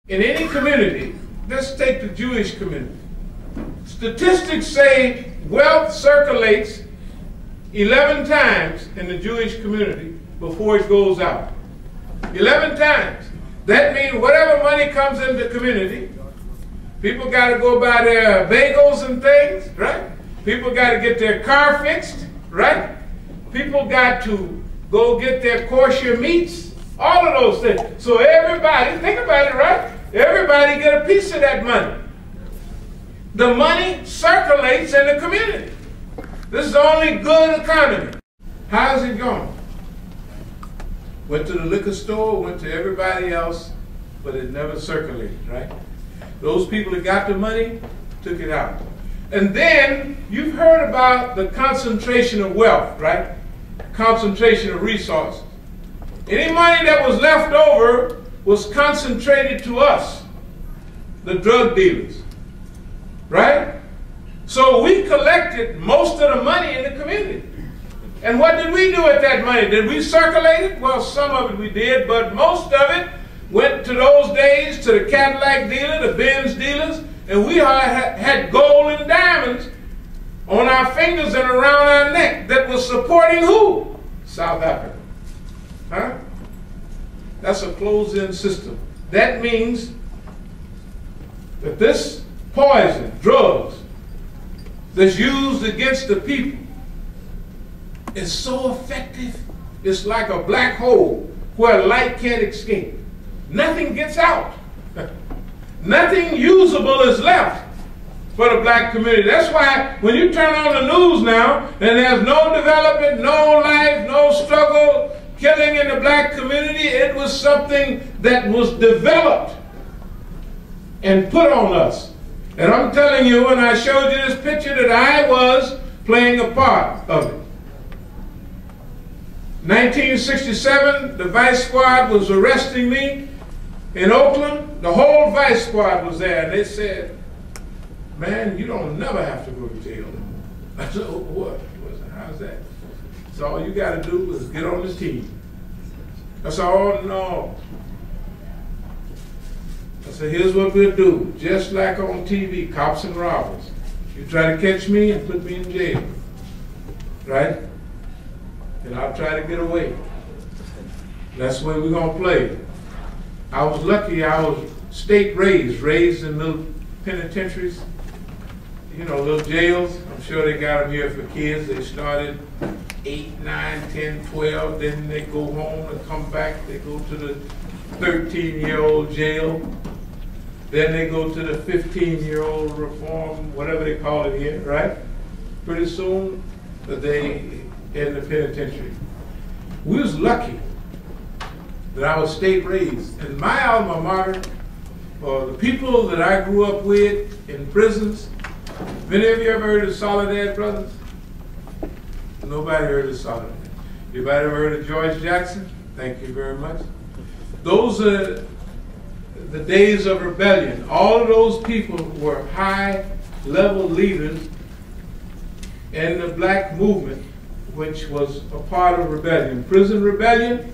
In any community, let's take the Jewish community. Statistics say wealth circulates 11 times in the Jewish community before it goes out. 11 times. That means whatever money comes into the community, people got to go buy their bagels and things, right? People got to get their car fixed, right? People got to go get their kosher meats, all of those things. So everybody, think about it, right? Everybody get a piece of that money. The money circulates in the community. This is the only good economy. How's it going? Went to the liquor store, went to everybody else, but it never circulated, right? Those people that got the money took it out. And then you've heard about the concentration of wealth, right? Concentration of resources. Any money that was left over was concentrated to us, the drug dealers, right? So we collected most of the money in the community. And what did we do with that money? Did we circulate it? Well, some of it we did, but most of it went to those days to the Cadillac dealer, the Benz dealers, and we had gold and diamonds on our fingers and around our neck that was supporting who? South Africa. Huh? That's a closed-in system. That means that this poison, drugs, that's used against the people is so effective, it's like a black hole where light can't escape. Nothing gets out. Nothing usable is left for the black community. That's why when you turn on the news now and there's no development, no life, no struggle, killing in the black community, it was something that was developed and put on us. And I'm telling you, when I showed you this picture, that I was playing a part of it. 1967, the Vice Squad was arresting me in Oakland. The whole Vice Squad was there, and they said, "Man, you don't never have to go to jail." I said, "Oh, what? How's that?" So all you got to do is get on the team. I said, "Oh, no." I said, "Here's what we'll do. Just like on TV, cops and robbers. You try to catch me and put me in jail, right? And I'll try to get away. That's the way we're going to play." I was lucky. I was state raised in little penitentiaries, you know, little jails. I'm sure they got them here for kids. They started 8, 9, 10, 12. Then they go home and come back. They go to the 13-year-old jail. Then they go to the 15-year-old reform, whatever they call it here, right? Pretty soon, they in the penitentiary. We was lucky that I was state raised. And my alma mater, or the people that I grew up with in prisons, many of you ever heard of Soledad Brothers? Nobody heard of Soledad. Anybody ever heard of George Jackson? Thank you very much. Those are the days of rebellion. All of those people were high-level leaders in the black movement, which was a part of rebellion. Prison rebellion.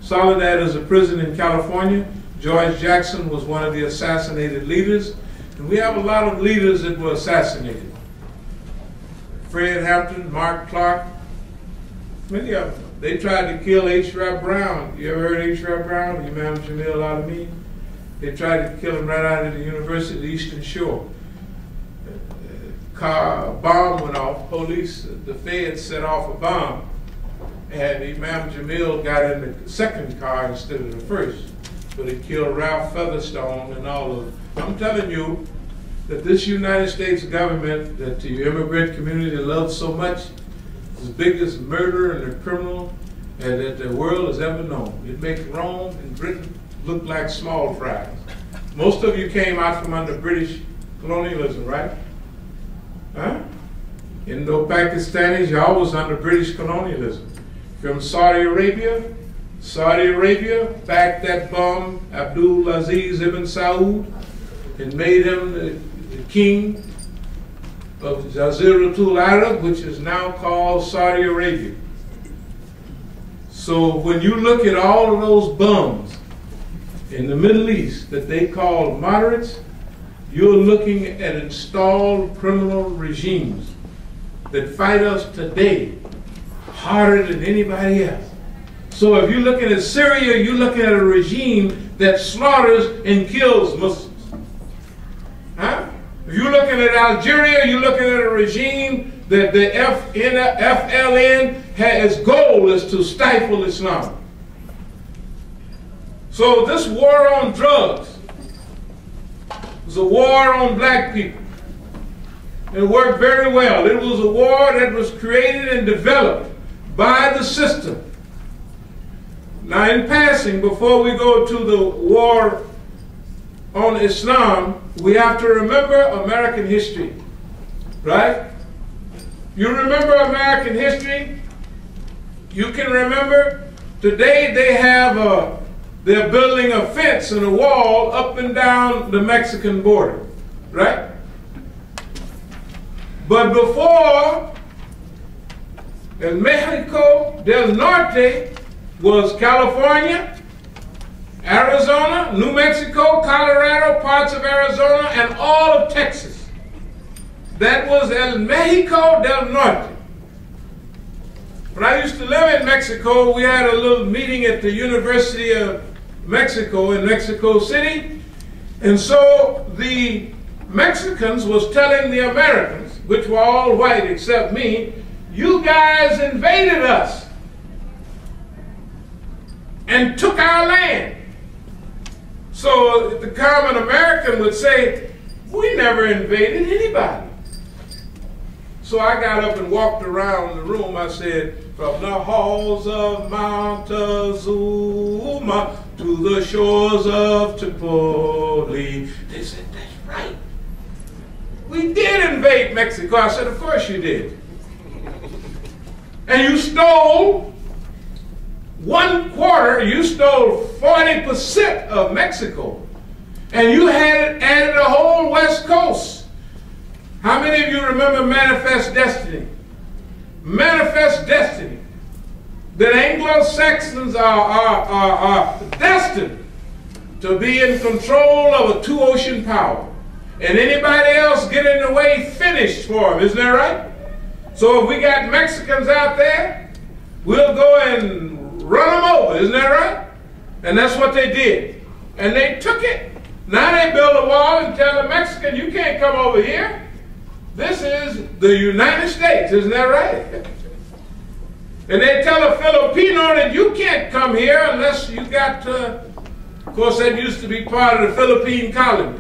Soledad is a prison in California. George Jackson was one of the assassinated leaders. And we have a lot of leaders that were assassinated. Fred Hampton, Mark Clark, many of them. They tried to kill H. Rap Brown. You ever heard of H. Rap Brown? Imam Jamil Al-Amin? They tried to kill him right out of the University of the Eastern Shore. A bomb went off. Police, the feds set off a bomb. And Imam Jamil got in the second car instead of the first. But it killed Ralph Featherstone and all of them. I'm telling you that this United States government, that the immigrant community loves so much, is the biggest murderer and a criminal that the world has ever known. It makes Rome and Britain look like small fries. Most of you came out from under British colonialism, right? Huh? Indo-Pakistanis, y'all was under British colonialism. From Saudi Arabia backed that bum, Abdul Aziz ibn Saud, and made him the king of Jaziratul Arab, which is now called Saudi Arabia. So when you look at all of those bums in the Middle East that they call moderates, you're looking at installed criminal regimes that fight us today harder than anybody else. So if you're looking at Syria, you're looking at a regime that slaughters and kills Muslims. Huh? If you're looking at Algeria, you're looking at a regime that the FLN has goal is to stifle Islam. So this war on drugs was a war on black people. It worked very well. It was a war that was created and developed by the system. Now in passing, before we go to the war on Islam, we have to remember American history, right? You remember American history? You can remember today they're building a fence and a wall up and down the Mexican border, right? But before, El Mexico del Norte was California, Arizona, New Mexico, Colorado, parts of Arizona, and all of Texas. That was El Mexico del Norte. When I used to live in Mexico, we had a little meeting at the University of Mexico in Mexico City. And so the Mexicans was telling the Americans, which were all white except me, you guys invaded us and took our land. So the common American would say, we never invaded anybody. So I got up and walked around the room. I said, from the halls of Montezuma to the shores of Tripoli. They said, that's right. We did invade Mexico. I said, of course you did. And you stole 1/4, you stole 40% of Mexico. And you had added a whole West Coast. How many of you remember Manifest Destiny? Manifest Destiny. That Anglo-Saxons are destined to be in control of a two-ocean power. And anybody else get in the way, finished for them. Isn't that right? So if we got Mexicans out there, we'll go and run them over. Isn't that right? And that's what they did. And they took it. Now they build a wall and tell the Mexican, you can't come over here. This is the United States. Isn't that right? And they tell a Filipino that you can't come here unless you got, of course that used to be part of the Philippine colonies.